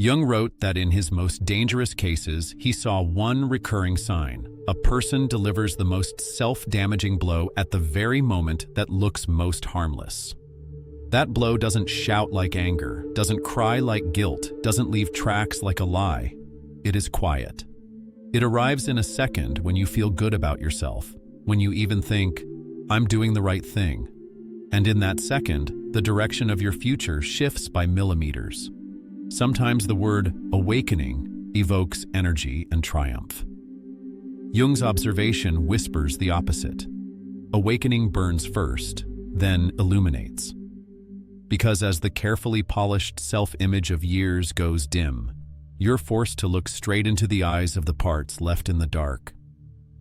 Jung wrote that in his most dangerous cases, he saw one recurring sign. A person delivers the most self-damaging blow at the very moment that looks most harmless. That blow doesn't shout like anger, doesn't cry like guilt, doesn't leave tracks like a lie. It is quiet. It arrives in a second when you feel good about yourself, when you even think, I'm doing the right thing. And in that second, the direction of your future shifts by millimeters. Sometimes the word awakening evokes energy and triumph. Jung's observation whispers the opposite. Awakening burns first, then illuminates. Because as the carefully polished self-image of years goes dim, you're forced to look straight into the eyes of the parts left in the dark.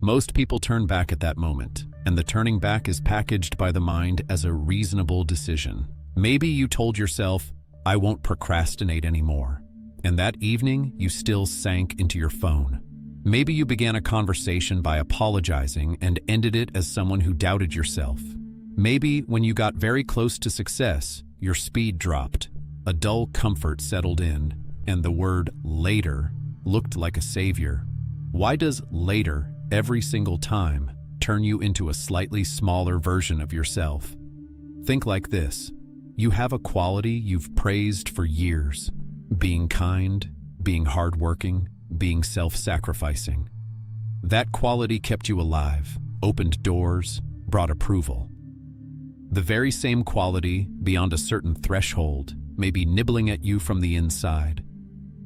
Most people turn back at that moment, and the turning back is packaged by the mind as a reasonable decision. Maybe you told yourself, I won't procrastinate anymore, and that evening you still sank into your phone. Maybe you began a conversation by apologizing and ended it as someone who doubted yourself. Maybe when you got very close to success, your speed dropped, a dull comfort settled in, and the word later looked like a savior. Why does later, every single time, turn you into a slightly smaller version of yourself? Think like this. You have a quality you've praised for years. Being kind, being hardworking, being self-sacrificing. That quality kept you alive, opened doors, brought approval. The very same quality, beyond a certain threshold, may be nibbling at you from the inside.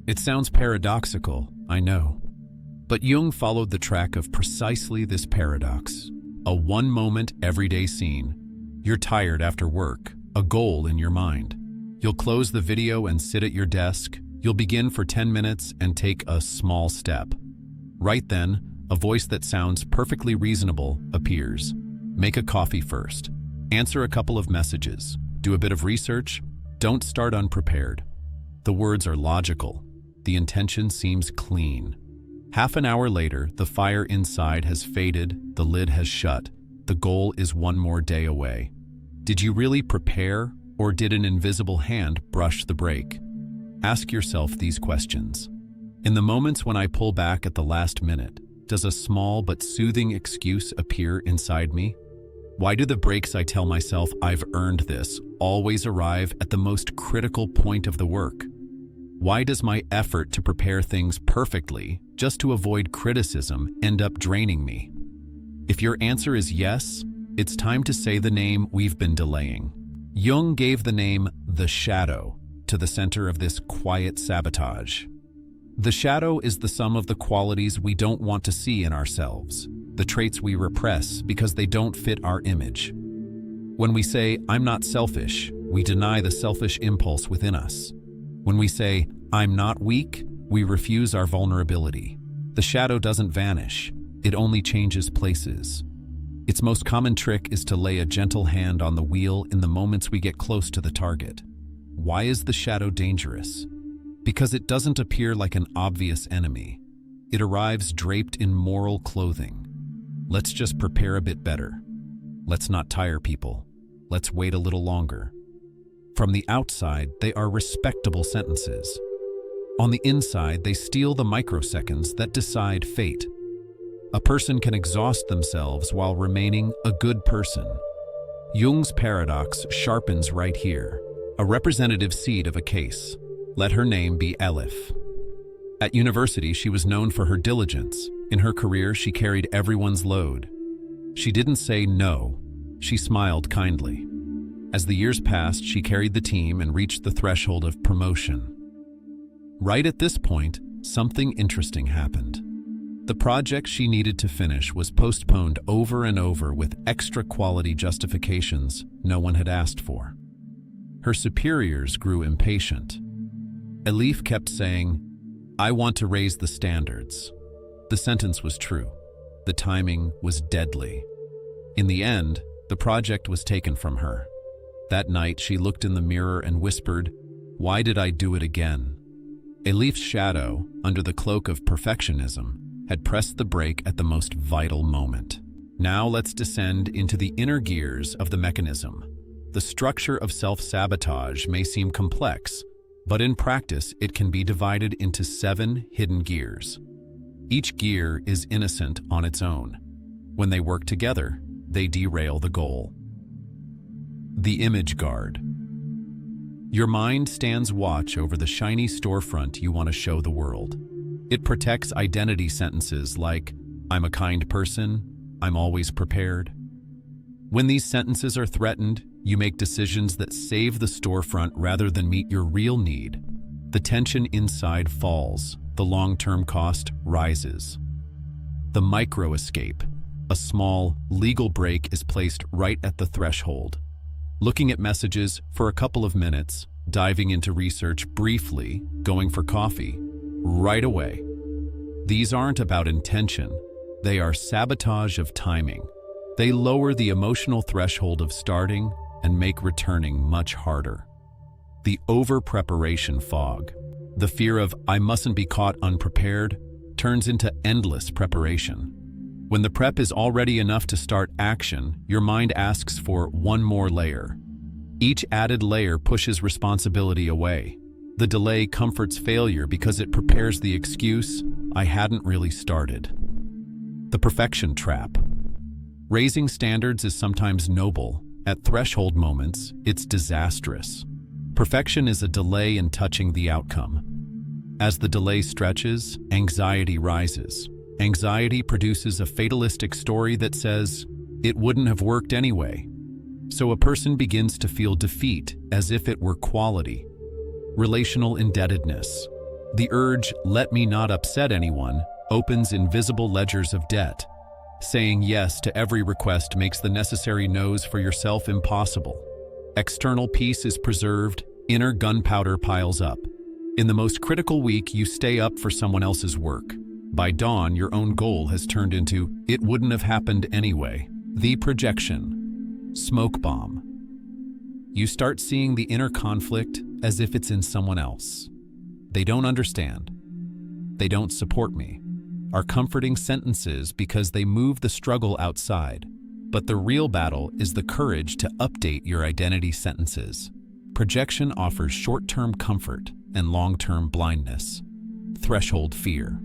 It sounds paradoxical, I know. But Jung followed the track of precisely this paradox. A one-moment everyday scene. You're tired after work, a goal in your mind. You'll close the video and sit at your desk. You'll begin for 10 minutes and take a small step. Right then, a voice that sounds perfectly reasonable appears. Make a coffee first. Answer a couple of messages. Do a bit of research. Don't start unprepared. The words are logical. The intention seems clean. Half an hour later, the fire inside has faded, the lid has shut. The goal is one more day away. Did you really prepare, or did an invisible hand brush the brake? Ask yourself these questions. In the moments when I pull back at the last minute, does a small but soothing excuse appear inside me? Why do the breaks I tell myself I've earned this always arrive at the most critical point of the work? Why does my effort to prepare things perfectly, just to avoid criticism, end up draining me? If your answer is yes, it's time to say the name we've been delaying. Jung gave the name the shadow to the center of this quiet sabotage. The shadow is the sum of the qualities we don't want to see in ourselves, the traits we repress because they don't fit our image. When we say, I'm not selfish, we deny the selfish impulse within us. When we say, I'm not weak, we refuse our vulnerability. The shadow doesn't vanish, it only changes places. Its most common trick is to lay a gentle hand on the wheel in the moments we get close to the target. Why is the shadow dangerous? Because it doesn't appear like an obvious enemy. It arrives draped in moral clothing. Let's just prepare a bit better. Let's not tire people. Let's wait a little longer. From the outside, they are respectable sentences. On the inside, they steal the microseconds that decide fate. A person can exhaust themselves while remaining a good person. Jung's paradox sharpens right here. A representative seed of a case. Let her name be Elif. At university, she was known for her diligence. In her career, she carried everyone's load. She didn't say no. She smiled kindly. As the years passed, she carried the team and reached the threshold of promotion. Right at this point, something interesting happened. The project she needed to finish was postponed over and over with extra quality justifications no one had asked for. Her superiors grew impatient. Elif kept saying, I want to raise the standards. The sentence was true. The timing was deadly. In the end, the project was taken from her. That night, she looked in the mirror and whispered, why did I do it again? Elif's shadow, under the cloak of perfectionism, had pressed the brake at the most vital moment. Now let's descend into the inner gears of the mechanism. The structure of self-sabotage may seem complex, But in practice, it can be divided into 7 hidden gears. Each gear is innocent on its own. When they work together, they derail the goal. The image guard. Your mind stands watch over the shiny storefront you want to show the world. It protects identity sentences like, "I'm a kind person," "I'm always prepared." When these sentences are threatened, you make decisions that save the storefront rather than meet your real need. The tension inside falls, the long-term cost rises. The micro escape. A small, legal break is placed right at the threshold. Looking at messages for a couple of minutes, diving into research briefly, going for coffee, right away. These aren't about intention. They are sabotage of timing. They lower the emotional threshold of starting and make returning much harder. The over-preparation fog. The fear of "I mustn't be caught unprepared" turns into endless preparation. When the prep is already enough to start action, your mind asks for one more layer. Each added layer pushes responsibility away. The delay comforts failure because it prepares the excuse, "I hadn't really started." The perfection trap. Raising standards is sometimes noble. At threshold moments, it's disastrous. Perfection is a delay in touching the outcome. As the delay stretches, anxiety rises. Anxiety produces a fatalistic story that says, "It wouldn't have worked anyway." So a person begins to feel defeat as if it were quality. Relational indebtedness. The urge, "Let me not upset anyone," opens invisible ledgers of debt. Saying yes to every request makes the necessary no's for yourself impossible. External peace is preserved, inner gunpowder piles up. In the most critical week, you stay up for someone else's work. By dawn, your own goal has turned into, "It wouldn't have happened anyway." The projection. Smoke bomb. You start seeing the inner conflict as if it's in someone else. "They don't understand. They don't support me," are comforting sentences because they move the struggle outside. But the real battle is the courage to update your identity sentences. Projection offers short-term comfort and long-term blindness. Threshold fear.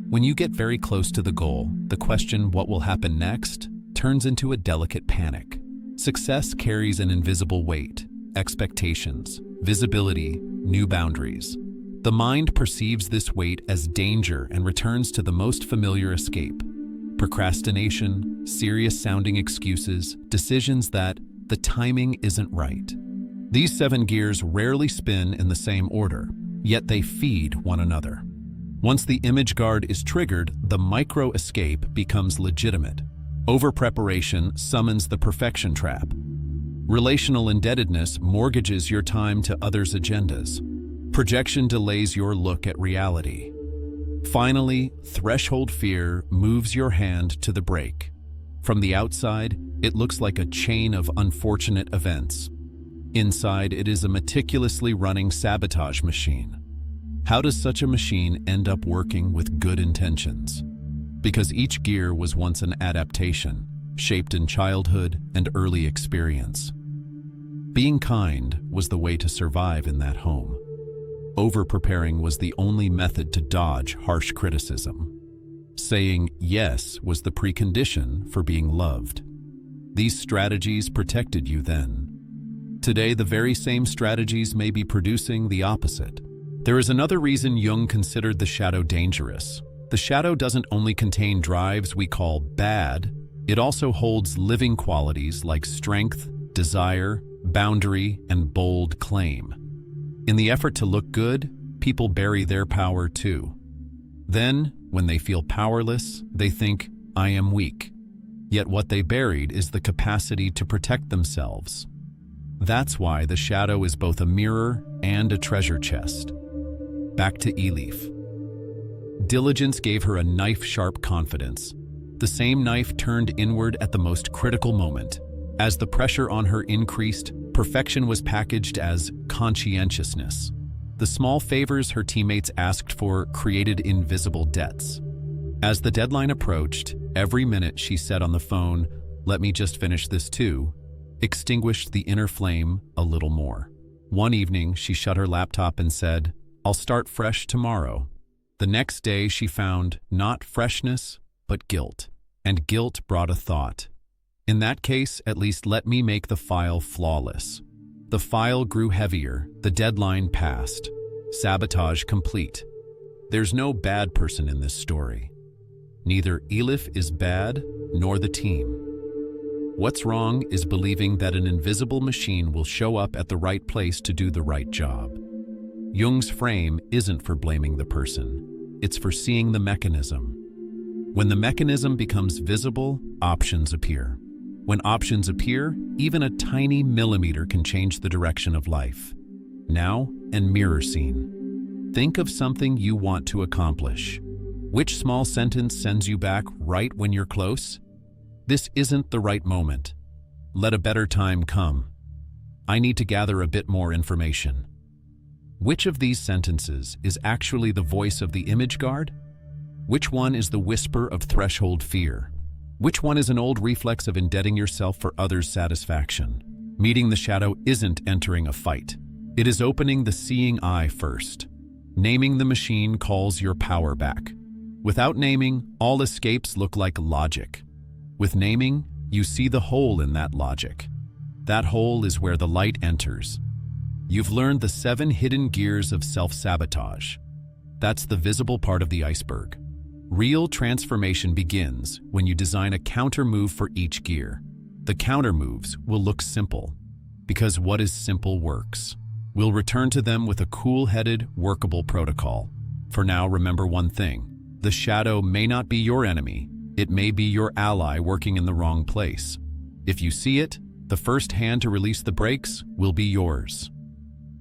When you get very close to the goal, the question, "What will happen next?" turns into a delicate panic. Success carries an invisible weight, expectations, visibility, new boundaries. The mind perceives this weight as danger and returns to the most familiar escape. Procrastination, serious-sounding excuses, decisions that the timing isn't right. These 7 gears rarely spin in the same order, yet they feed one another. Once the image guard is triggered, the micro-escape becomes legitimate. Over-preparation summons the perfection trap. Relational indebtedness mortgages your time to others' agendas. Projection delays your look at reality. Finally, threshold fear moves your hand to the brake. From the outside, it looks like a chain of unfortunate events. Inside, it is a meticulously running sabotage machine. How does such a machine end up working with good intentions? Because each gear was once an adaptation, shaped in childhood and early experience. Being kind was the way to survive in that home. Over-preparing was the only method to dodge harsh criticism. Saying yes was the precondition for being loved. These strategies protected you then. Today, the very same strategies may be producing the opposite. There is another reason Jung considered the shadow dangerous. The shadow doesn't only contain drives we call bad, it also holds living qualities like strength, desire, boundary, and bold claim. In the effort to look good, people bury their power too. Then, when they feel powerless, they think, "I am weak." Yet what they buried is the capacity to protect themselves. That's why the shadow is both a mirror and a treasure chest. Back to Elif. Diligence gave her a knife-sharp confidence. The same knife turned inward at the most critical moment. As the pressure on her increased, perfection was packaged as conscientiousness. The small favors her teammates asked for created invisible debts. As the deadline approached, every minute she said on the phone, "Let me just finish this too," extinguished the inner flame a little more. One evening, she shut her laptop and said, "I'll start fresh tomorrow." The next day, she found not freshness, but guilt. And guilt brought a thought. In that case, at least let me make the file flawless. The file grew heavier, the deadline passed. Sabotage complete. There's no bad person in this story. Neither Elif is bad, nor the team. What's wrong is believing that an invisible machine will show up at the right place to do the right job. Jung's frame isn't for blaming the person. It's for seeing the mechanism. When the mechanism becomes visible, options appear. When options appear, even a tiny millimeter can change the direction of life. Now, and mirror scene. Think of something you want to accomplish. Which small sentence sends you back right when you're close? This isn't the right moment. Let a better time come. I need to gather a bit more information. Which of these sentences is actually the voice of the image guard? Which one is the whisper of threshold fear? Which one is an old reflex of indebting yourself for others' satisfaction? Meeting the shadow isn't entering a fight. It is opening the seeing eye first. Naming the machine calls your power back. Without naming, all escapes look like logic. With naming, you see the hole in that logic. That hole is where the light enters. You've learned the 7 hidden gears of self-sabotage. That's the visible part of the iceberg. Real transformation begins when you design a counter move for each gear. The counter moves will look simple, because what is simple works. We'll return to them with a cool-headed, workable protocol. For now, remember one thing. The shadow may not be your enemy. It may be your ally working in the wrong place. If you see it, the first hand to release the brakes will be yours.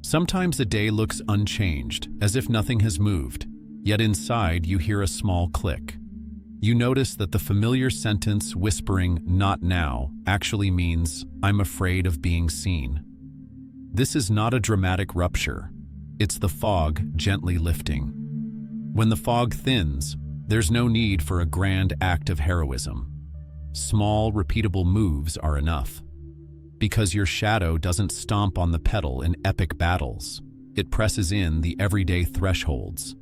Sometimes a day looks unchanged, as if nothing has moved. Yet inside, you hear a small click. You notice that the familiar sentence whispering, "not now," actually means, "I'm afraid of being seen." This is not a dramatic rupture. It's the fog gently lifting. When the fog thins, there's no need for a grand act of heroism. Small, repeatable moves are enough. Because your shadow doesn't stomp on the pedal in epic battles. It presses in the everyday thresholds.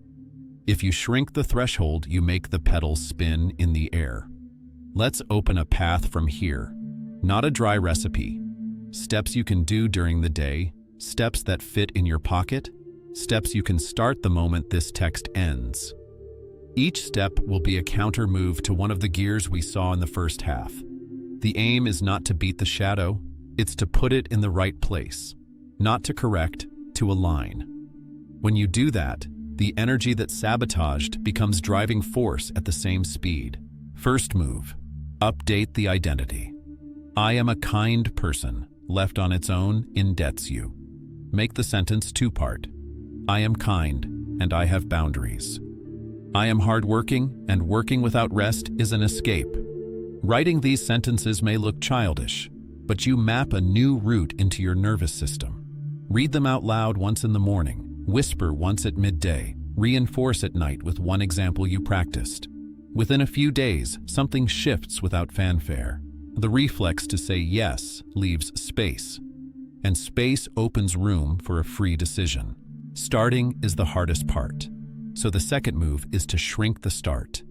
If you shrink the threshold, you make the pedal spin in the air. Let's open a path from here. Not a dry recipe. Steps you can do during the day, steps that fit in your pocket, steps you can start the moment this text ends. Each step will be a counter move to one of the gears we saw in the first half. The aim is not to beat the shadow, it's to put it in the right place. Not to correct, to align. When you do that, the energy that sabotaged becomes driving force at the same speed. First move, update the identity. I am a kind person, left on its own, indebts you. Make the sentence 2-part. I am kind, and I have boundaries. I am hardworking, and working without rest is an escape. Writing these sentences may look childish, but you map a new route into your nervous system. Read them out loud once in the morning. Whisper once at midday, reinforce at night with one example you practiced. Within a few days, something shifts without fanfare. The reflex to say yes leaves space, and space opens room for a free decision. Starting is the hardest part, so the second move is to shrink the start.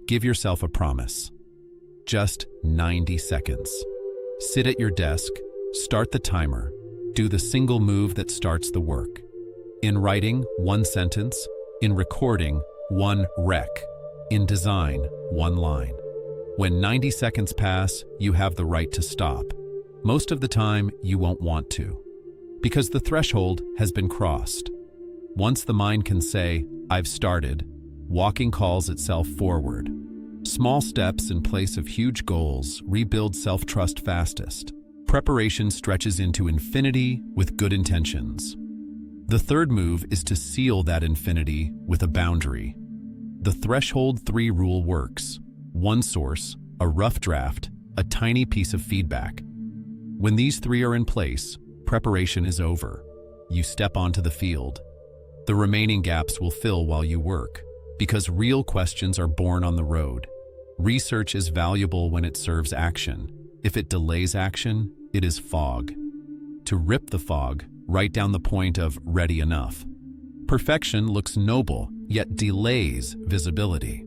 Give yourself a promise. Just 90 seconds. Sit at your desk, start the timer, do the single move that starts the work. In writing, 1 sentence. In recording, 1 rec. In design, 1 line. When 90 seconds pass, you have the right to stop. Most of the time, you won't want to, because the threshold has been crossed. Once the mind can say, "I've started," walking calls itself forward. Small steps in place of huge goals rebuild self-trust fastest. Preparation stretches into infinity with good intentions. The third move is to seal that infinity with a boundary. The threshold 3 rule works. 1 source, a rough draft, a tiny piece of feedback. When these 3 are in place, preparation is over. You step onto the field. The remaining gaps will fill while you work, because real questions are born on the road. Research is valuable when it serves action. If it delays action, it is fog. To rip the fog, Write down the point of ready enough. Perfection looks noble, yet delays visibility.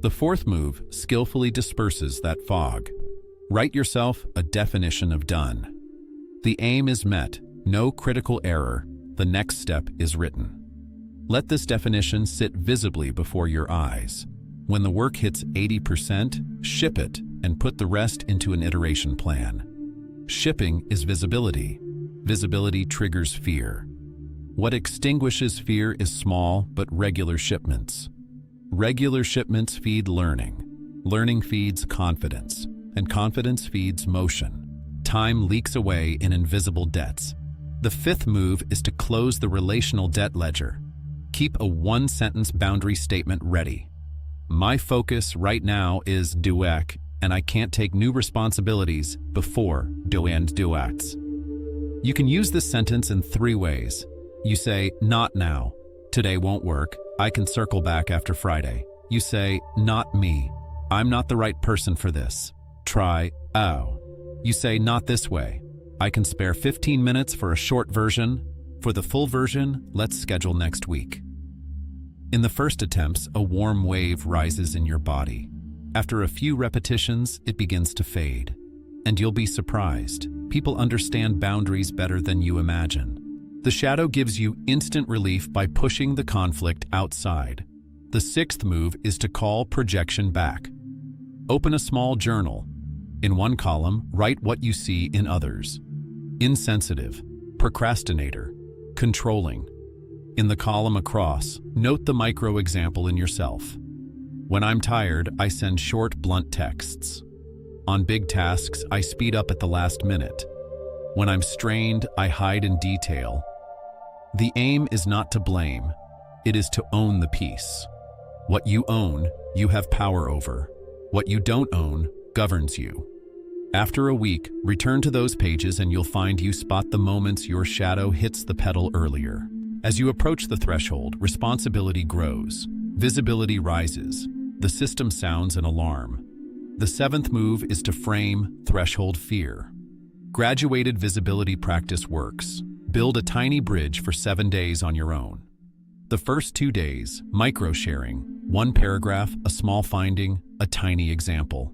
The fourth move skillfully disperses that fog. Write yourself a definition of done. The aim is met, no critical error, the next step is written. Let this definition sit visibly before your eyes. When the work hits 80%, ship it and put the rest into an iteration plan. Shipping is visibility. Visibility triggers fear. What extinguishes fear is small but regular shipments. Regular shipments feed learning. Learning feeds confidence, and confidence feeds motion. Time leaks away in invisible debts. The fifth move is to close the relational debt ledger. Keep a one-sentence boundary statement ready. My focus right now is duek, and I can't take new responsibilities before duacts. You can use this sentence in 3 ways. You say, not now. Today won't work. I can circle back after Friday. You say, not me. I'm not the right person for this. Try, oh. You say, not this way. I can spare 15 minutes for a short version. For the full version, let's schedule next week. In the first attempts, a warm wave rises in your body. After a few repetitions, it begins to fade. And you'll be surprised. People understand boundaries better than you imagine. The shadow gives you instant relief by pushing the conflict outside. The sixth move is to call projection back. Open a small journal. In one column, write what you see in others. Insensitive, procrastinator, controlling. In the column across, note the micro example in yourself. When I'm tired, I send short, blunt texts. On big tasks, I speed up at the last minute. When I'm strained, I hide in detail. The aim is not to blame. It is to own the piece. What you own, you have power over. What you don't own governs you. After a week, return to those pages and you'll find you spot the moments your shadow hits the pedal earlier. As you approach the threshold, responsibility grows. Visibility rises. The system sounds an alarm. The seventh move is to frame threshold fear. Graduated visibility practice works. Build a tiny bridge for 7 days on your own. The first 2 days, micro-sharing, 1 paragraph, a small finding, a tiny example.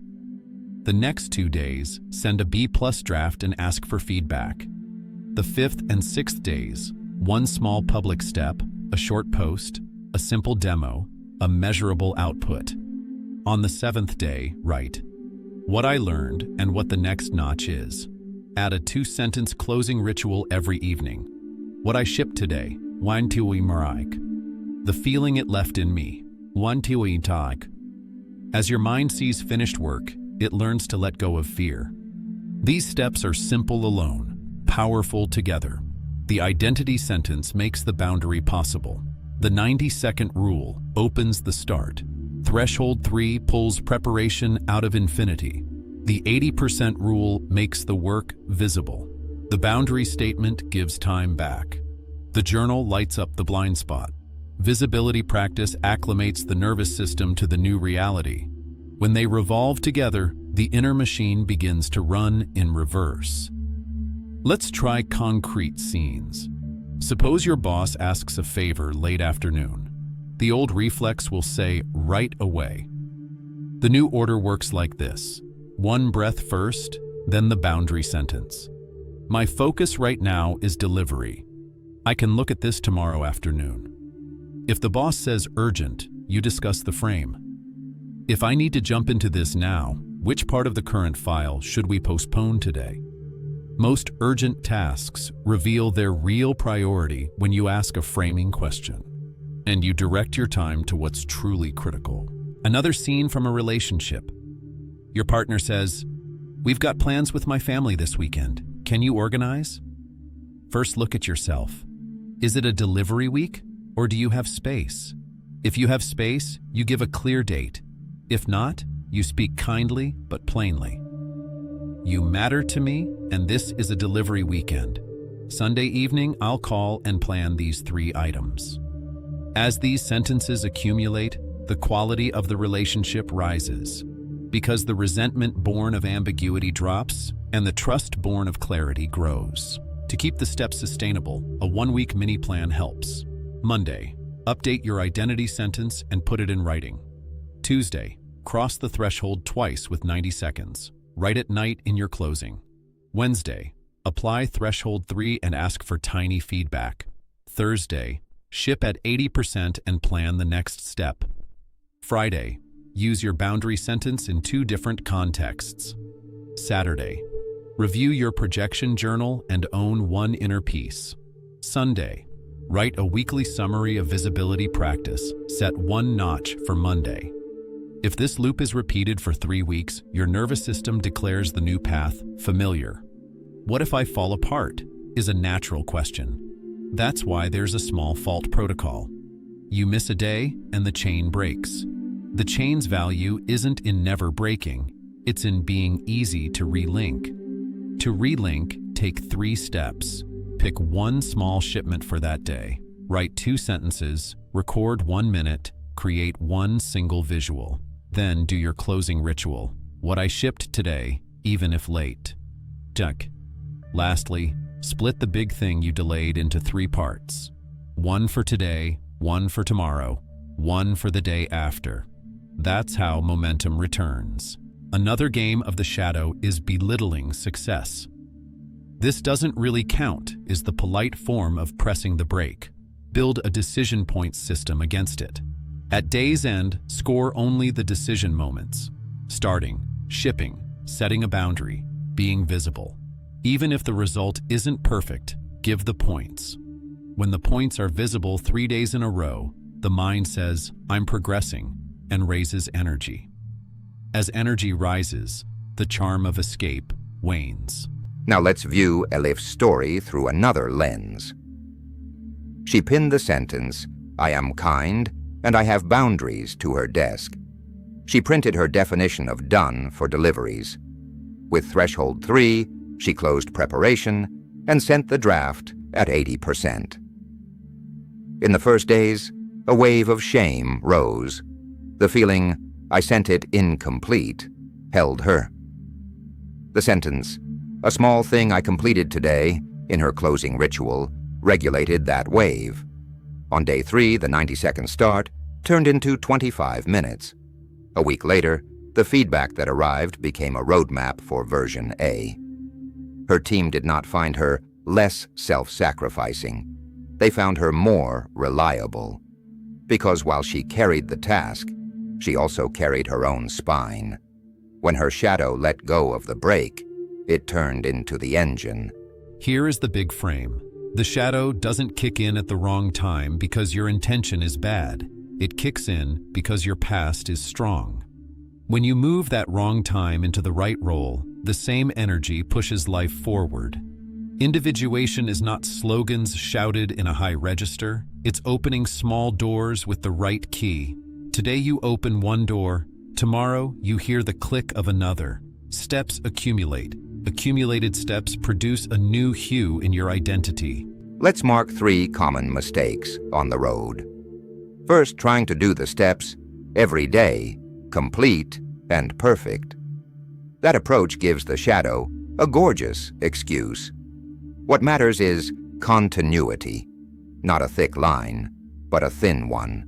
The next 2 days, send a B+ draft and ask for feedback. The 5th and 6th days, 1 small public step, a short post, a simple demo, a measurable output. On the 7th day, write what I learned and what the next notch is. Add a 2-sentence closing ritual every evening. What I shipped today, wan tiwi maraik. The feeling it left in me, wan tiwi taik. As your mind sees finished work, it learns to let go of fear. These steps are simple alone, powerful together. The identity sentence makes the boundary possible. The 90-second rule opens the start. Threshold 3 pulls preparation out of infinity. The 80% rule makes the work visible. The boundary statement gives time back. The journal lights up the blind spot. Visibility practice acclimates the nervous system to the new reality. When they revolve together, the inner machine begins to run in reverse. Let's try concrete scenes. Suppose your boss asks a favor late afternoon. The old reflex will say right away. The new order works like this. 1 breath first, then the boundary sentence. My focus right now is delivery. I can look at this tomorrow afternoon. If the boss says urgent, you discuss the frame. If I need to jump into this now, which part of the current file should we postpone today? Most urgent tasks reveal their real priority when you ask a framing question, and you direct your time to what's truly critical. Another scene from a relationship. Your partner says, "We've got plans with my family this weekend. Can you organize?" First, look at yourself. Is it a delivery week, or do you have space? If you have space, you give a clear date. If not, you speak kindly but plainly. You matter to me, and this is a delivery weekend. Sunday evening, I'll call and plan these 3 items. As these sentences accumulate, the quality of the relationship rises, because the resentment born of ambiguity drops and the trust born of clarity grows. To keep the steps sustainable, a 1-week mini plan helps. Monday, update your identity sentence and put it in writing. Tuesday, cross the threshold twice with 90 seconds. Write at night in your closing. Wednesday, apply threshold 3 and ask for tiny feedback. Thursday, ship at 80% and plan the next step. Friday, use your boundary sentence in 2 different contexts. Saturday, review your projection journal and own 1 inner peace. Sunday, write a weekly summary of visibility practice. Set 1 notch for Monday. If this loop is repeated for 3 weeks, your nervous system declares the new path familiar. What if I fall apart? Is a natural question. That's why there's a small fault protocol. You miss a day and the chain breaks. The chain's value isn't in never breaking, it's in being easy to relink. To relink, take 3 steps. Pick 1 small shipment for that day. Write 2 sentences, record 1 minute, create 1 single visual. Then do your closing ritual. What I shipped today, even if late. Check. Lastly, split the big thing you delayed into 3 parts. 1 for today, 1 for tomorrow, 1 for the day after. That's how momentum returns. Another game of the shadow is belittling success. This doesn't really count is the polite form of pressing the brake. Build a decision points system against it. At day's end, score only the decision moments. Starting, shipping, setting a boundary, being visible. Even if the result isn't perfect, give the points. When the points are visible 3 days in a row, the mind says, I'm progressing, and raises energy. As energy rises, the charm of escape wanes. Now let's view Elif's story through another lens. She pinned the sentence, I am kind, and I have boundaries to her desk. She printed her definition of done for deliveries. With threshold 3, she closed preparation and sent the draft at 80%. In the first days, a wave of shame rose. The feeling, I sent it incomplete, held her. The sentence, a small thing I completed today, in her closing ritual, regulated that wave. On day 3, the 90-second start turned into 25 minutes. A week later, the feedback that arrived became a roadmap for version A. Her team did not find her less self-sacrificing. They found her more reliable. Because while she carried the task, she also carried her own spine. When her shadow let go of the brake, it turned into the engine. Here is the big frame. The shadow doesn't kick in at the wrong time because your intention is bad. It kicks in because your past is strong. When you move that wrong time into the right role, the same energy pushes life forward. Individuation is not slogans shouted in a high register. It's opening small doors with the right key. Today you open one door. Tomorrow you hear the click of another. Steps accumulate. Accumulated steps produce a new hue in your identity. Let's mark 3 common mistakes on the road. First, trying to do the steps every day, complete and perfect. That approach gives the shadow a gorgeous excuse. What matters is continuity, not a thick line, but a thin one.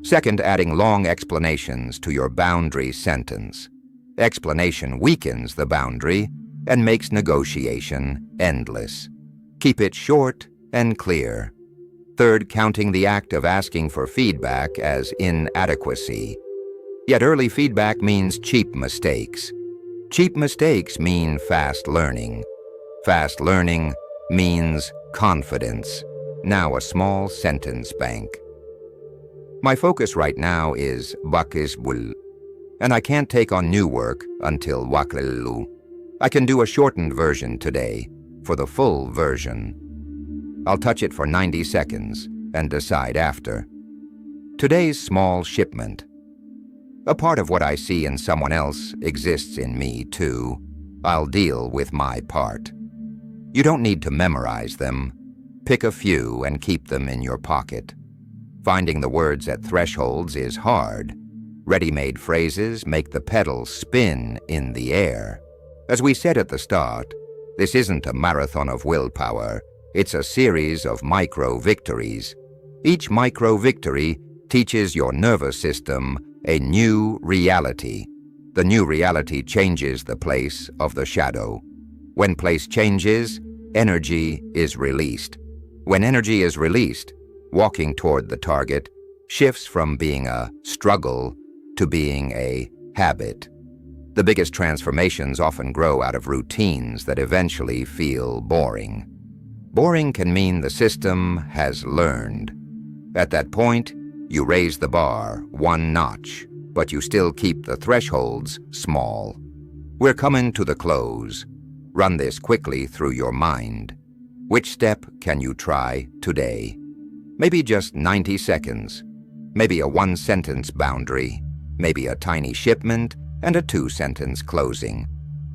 Second, adding long explanations to your boundary sentence. Explanation weakens the boundary and makes negotiation endless. Keep it short and clear. Third, counting the act of asking for feedback as inadequacy. Yet early feedback means cheap mistakes. Cheap mistakes mean fast learning. Fast learning means confidence. Now a small sentence bank. My focus right now is Bakisbul, and I can't take on new work until Waklilu. I can do a shortened version today for the full version. I'll touch it for 90 seconds and decide after. Today's small shipment. A part of what I see in someone else exists in me too. I'll deal with my part. You don't need to memorize them. Pick a few and keep them in your pocket. Finding the words at thresholds is hard. Ready-made phrases make the pedal spin in the air. As we said at the start, This isn't a marathon of willpower. It's a series of micro-victories. Each micro-victory teaches your nervous system a new reality. The new reality changes the place of the shadow. When place changes, energy is released. When energy is released, walking toward the target shifts from being a struggle to being a habit. The biggest transformations often grow out of routines that eventually feel boring. Boring can mean the system has learned. At that point, you raise the bar one notch, but you still keep the thresholds small. We're coming to the close. Run this quickly through your mind. Which step can you try today? Maybe just 90 seconds. Maybe a one-sentence boundary. Maybe a tiny shipment and a 2-sentence closing.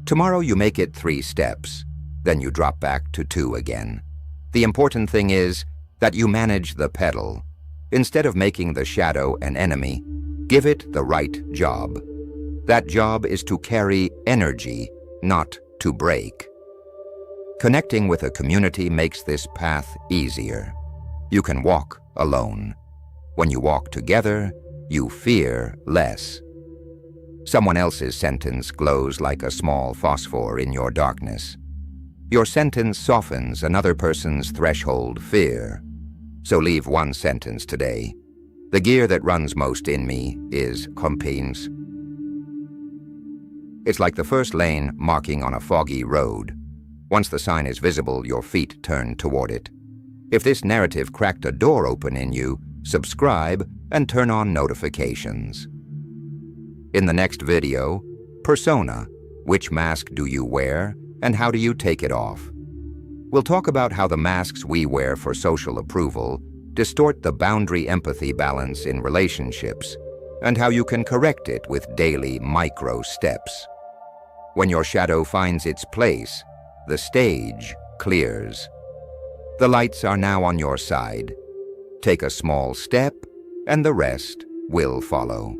Tomorrow you make it 3 steps. Then you drop back to 2 again. The important thing is that you manage the pedal. Instead of making the shadow an enemy, give it the right job. That job is to carry energy, not to break. Connecting with a community makes this path easier. You can walk alone. When you walk together, you fear less. Someone else's sentence glows like a small phosphor in your darkness. Your sentence softens another person's threshold fear. So leave one sentence today. The gear that runs most in me is compens. It's like the first lane marking on a foggy road. Once the sign is visible, your feet turn toward it. If this narrative cracked a door open in you, subscribe and turn on notifications. In the next video, persona. Which mask do you wear and how do you take it off? We'll talk about how the masks we wear for social approval distort the boundary empathy balance in relationships and how you can correct it with daily micro steps. When your shadow finds its place, the stage clears. The lights are now on your side. Take a small step and the rest will follow.